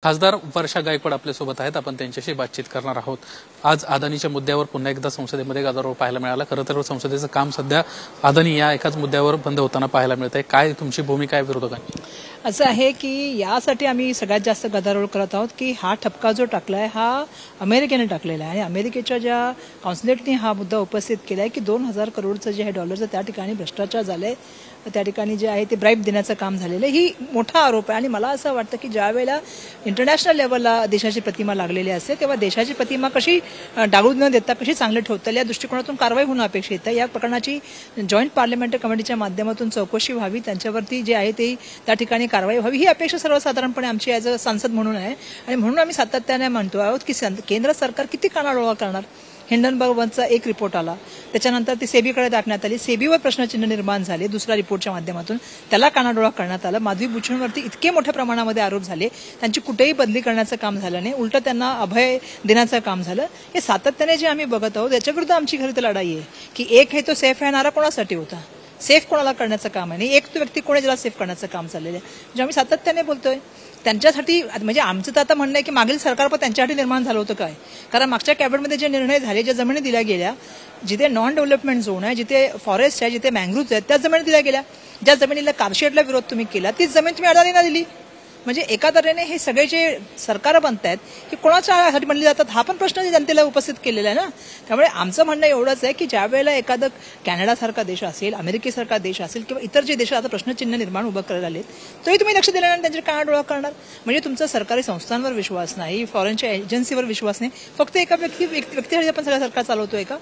खासदार वर्षा गायकवाड आपल्यासोबत आहेत. आपण त्यांच्याशी बातचीत करणार आहोत. आज अदानीच्या मुद्द्यावर पुन्हा एकदा संसदेमध्ये गदारोळ पाहायला मिळाला. खरं तर संसदेचं काम सध्या अदानी या एकाच मुद्द्यावर बंद होताना पाहायला मिळत आहे. काय तुमची भूमिका आहे विरोधकांची? असं आहे की यासाठी आम्ही सगळ्यात जास्त गदारोळ करत आहोत की हा ठपका जो टाकलाय हा अमेरिकेने टाकलेला आहे आणि अमेरिकेच्या ज्या कॉन्सुलेटने हा मुद्दा उपस्थित केला आहे की 2000 करोडचं जे आहे डॉलरचं त्या ठिकाणी भ्रष्टाचार झालंय, त्या ठिकाणी जे आहे ते ब्राईब देण्याचं काम झालेलं आहे. ही मोठा आरोप आहे आणि मला असं वाटतं की ज्या वेळेला इंटरनॅशनल लेवलला देशाची प्रतिमा लागलेली असते तेव्हा देशाची प्रतिमा कशी डागळू न देता कशी चांगली ठेवता या दृष्टिकोनातून कारवाई होणं अपेक्षित आहे. या प्रकरणाची जॉईंट पार्लमेंटरी कमिटीच्या माध्यमातून चौकशी व्हावी, त्यांच्यावरती जे आहे ते त्या ठिकाणी कारवाई व्हावी ही अपेक्षा सर्वसाधारणपणे आमची ॲज अ सांसद म्हणून आहे. आणि म्हणून आम्ही सातत्याने म्हणतो आहोत की केंद्र सरकार किती कानाडोळा करणार. हिंडनबर्गचा एक रिपोर्ट आला, त्याच्यानंतर ती सेबीकडे दाखवण्यात आली, सेबीवर प्रश्नचिन्ह निर्माण झाले दुसऱ्या रिपोर्टच्या माध्यमातून, त्याला कानाडोळा करण्यात आला. माधवी बुचूंवरती इतके मोठ्या प्रमाणामध्ये आरोप झाले, त्यांची कुठेही बदली करण्याचं काम झालं नाही, उलट त्यांना अभय देण्याचं काम झालं. हे सातत्याने जे आम्ही बघत आहोत याच्याविरुद्ध आमची खरी तर लढाई आहे की एक आहे तो सेफ आहे, नारा कोणासाठी होता, सेफ कोणाला करण्याचं काम आहे, नाही एक तो व्यक्ती कोणी ज्याला सेफ करण्याचं काम चाललेलं आहे. म्हणजे आम्ही सातत्याने बोलतोय त्यांच्यासाठी. म्हणजे आमचं तर आता म्हणणं आहे की मागील सरकार पण त्यांच्यासाठी निर्माण झालं होतं काय, कारण मागच्या कॅबिनेटमध्ये जे निर्णय झाले, ज्या जमिनी दिल्या गेल्या, जिथे नॉन डेव्हलपमेंट झोन आहे, जिथे फॉरेस्ट आहे, जिथे मँग्रोव्ज आहेत, त्याच जमिनी दिल्या गेल्या. ज्या जमिनीला कारशेडला विरोध तुम्ही केला तीच जमीन तुम्ही अडाणींना दिली. म्हणजे एका तऱ्हेने हे सगळे जे सरकार बनत आहेत की कोणाच्या बनली जातात हा पण प्रश्न जनतेला उपस्थित केलेला आहे ना. त्यामुळे आमचं म्हणणं एवढंच आहे की ज्या वेळेला एखादं कॅनडासारखा देश असेल, अमेरिकेसारखा देश असेल किंवा इतर जे देश आता प्रश्नचिन्ह निर्माण उभं करायला आलेत तरी तुम्ही लक्ष दिलं नाही, त्यांचे कानाडोळा करणार. म्हणजे तुमचा सरकारी संस्थांवर विश्वास नाही, फॉरेनच्या एजन्सीवर विश्वास नाही, फक्त एका व्यक्तीसाठी आपण सगळं सरकार चालवतोय का.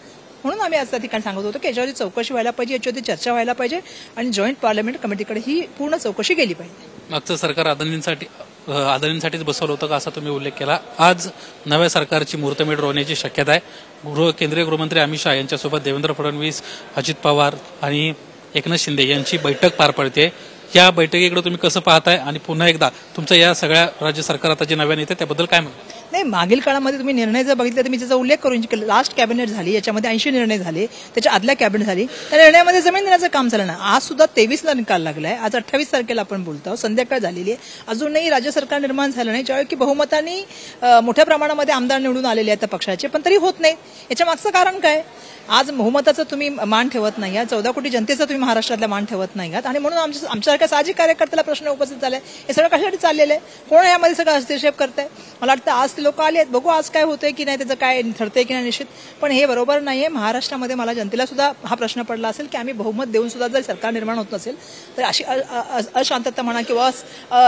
म्हणून आम्ही आज त्या ठिकाणी सांगत होतो की याच्यावरती चौकशी व्हायला पाहिजे, याच्यावरती चर्चा व्हायला पाहिजे आणि जॉईंट पार्लमेंट कमिटीकडे ही पूर्ण चौकशी गेली पाहिजे. मागचं सरकार अदानींसाठीच बसवलं होतं का असा तुम्ही उल्लेख केला. आज नव्या सरकारची मुहूर्तमेढ रोवण्याची शक्यता आहे. केंद्रीय गृहमंत्री अमित शहा यांच्यासोबत देवेंद्र फडणवीस, अजित पवार आणि एकनाथ शिंदे यांची बैठक पार पडते. या बैठकीकडे तुम्ही कसं पाहताय आणि पुन्हा एकदा तुमचं या सगळ्या राज्य सरकार आता जे नव्याने येते त्याबद्दल काय म्हणतो? नाही, मागील काळामध्ये तुम्ही निर्णय जर बघितले तर मी त्याचा उल्लेख करून लास्ट कॅबिनेट झाली याच्यामध्ये 80 निर्णय झाले, त्याच्या आदल्या कॅबिनेट झाली, त्या निर्णयामध्ये जमीन देण्याचं काम झालं ना. आज सुद्धा 23ला निकाल लागलाय, आज 28 तारखेला आपण बोलतो, संध्याकाळ झालेली आहे, अजूनही राज्य सरकार निर्माण झालं नाही. ज्यावेळी की बहुमताने मोठ्या प्रमाणामध्ये आमदार निवडून आलेले आहेत त्या पक्षाचे, पण तरी होत नाही. याच्या मागचं कारण काय? आज बहुमताचं तुम्ही मान ठेवत नाही आहात, 14 कोटी जनतेचा तुम्ही महाराष्ट्रातला मान ठेवत नाही आहात आणि म्हणून आमच्यासारख्या सामाजिक कार्यकर्त्याला प्रश्न उपस्थित झालाय. हे सगळं कशासाठी चाललेलं आहे? कोण यामध्ये सगळं हस्तक्षेप करताय? मला वाटतं आज ते लोक आले आहेत, बघू आज काय होतंय की नाही, त्याचं काय ठरतंय की नाही निश्चित, पण हे बरोबर नाहीये. महाराष्ट्रामध्ये मला जनतेला सुद्धा हा प्रश्न पडला असेल की आम्ही बहुमत देऊन सुद्धा जर सरकार निर्माण होत नसेल तर अशी अशांतता म्हणा किंवा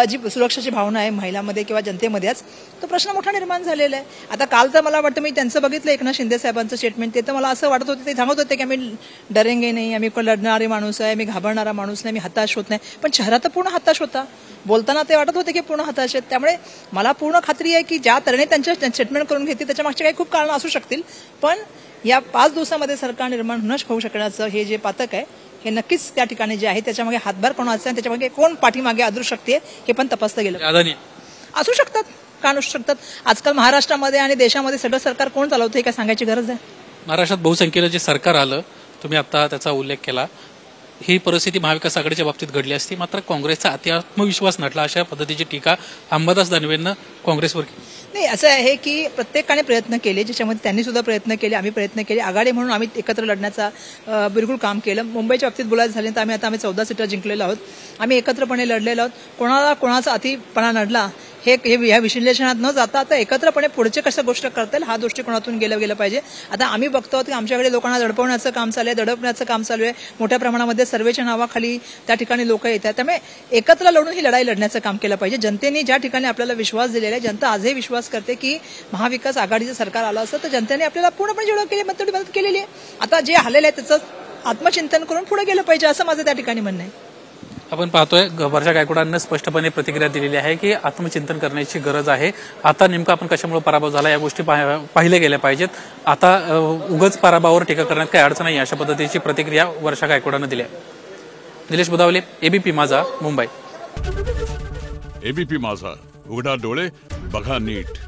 जी सुरक्षाची भावना आहे महिलांमध्ये किंवा जनतेमध्येच, तो प्रश्न मोठा निर्माण झालेला आहे. आता काल तर मला वाटतं मी त्यांचं बघितलं एकनाथ शिंदे साहेबांचं स्टेटमेंट, ते तर मला असं वाटत होतं, ते सांगत होते की आम्ही डरेंगे नाही, आम्ही लढणारे माणूस आहे, आम्ही घाबरणारा माणूस नाही, आम्ही हताश होत नाही. पण चेहरा तर पूर्ण हताश होता, बोलताना ते वाटत होते की पूर्ण हताश आहेत. त्यामुळे मला पूर्ण खात्री आहे की ज्या तऱ्हेने त्यांच्या स्टेटमेंट करून घेते त्याच्या मागचे काही खूप कारणं असू शकतील, पण या 5 दिवसामध्ये सरकार निर्माण होऊ शकण्याचं हे जे पातक आहे हे नक्कीच त्या ठिकाणी जे आहे त्याच्यामागे हातभार कोणाचा आहे, त्याच्यामागे कोण पाठीमागे अदू शकते हे पण तपासलं गेलं. अदानी असू शकतात, का नसू शकतात. आजकाल महाराष्ट्रामध्ये आणि देशामध्ये सगळं सरकार कोण चालवतं हे काय सांगायची गरज आहे? महाराष्ट्रात बहुसंख्येनं जे सरकार आलं, तुम्ही आता त्याचा उल्लेख केला, ही परिस्थिती महाविकास आघाडीच्या बाबतीत घडली असती, मात्र काँग्रेसचा अत्यात्मविश्वास नटला, अशा पद्धतीची टीका अंबादास दानवेंना काँग्रेसवर केली. नाही, असं आहे की प्रत्येकाने प्रयत्न केले, ज्याच्यामध्ये त्यांनी सुद्धा प्रयत्न केले, आम्ही प्रयत्न केले, आघाडी म्हणून आम्ही एकत्र लढण्याचा बिलकुल काम केलं. मुंबईच्या बाबतीत बोलायचं झालं तर आम्ही 14 सीटर जिंकलेलो आहोत, आम्ही एकत्रपणे लढलेलो आहोत. कोणाचा अतिपणा नडला हे या विश्लेषणात न जाता आता एकत्रपणे पुढचे कशा गोष्ट करता येईल हा दृष्टिकोनातून गेलं पाहिजे. आता आम्ही बघतो की आमच्याकडे लोकांना दडपवण्याचं काम चालू आहे, दडपण्याचं काम चालू आहे, मोठ्या प्रमाणामध्ये सर्वेच्या नावाखाली त्या ठिकाणी लोक येतात. त्यामुळे एकत्र लढून ही लढाई लढण्याचं काम केलं पाहिजे. जनतेने ज्या ठिकाणी आपल्याला विश्वास दिलेला आहे, जनता आजही विश्वास करते की महाविकास आघाडीचं सरकार आलं असतं तर जनतेने आपल्याला पूर्णपणे जेवढं केली तेवढी मदत केलेली आहे. आता जे आलेलं आहे त्याचं आत्मचिंतन करून पुढे गेलं पाहिजे असं माझं त्या ठिकाणी म्हणणं आहे. आपण पाहतोय वर्षा गायकवाडांना स्पष्टपणे प्रतिक्रिया दिलेली आहे की आत्मचिंतन करण्याची गरज आहे. आता नेमका आपण कशामुळे पराभव झाला या गोष्टी पाहिल्या गेल्या पाहिजेत. आता उगाच पराभवावर टीका करण्यात काही अडचण नाही, अशा पद्धतीची प्रतिक्रिया वर्षा गायकवाडांना दिली आहे. निलेश बुधावले, एबीपी माझा, मुंबई. एबीपी माझा, उघडा डोळे बघा नीट.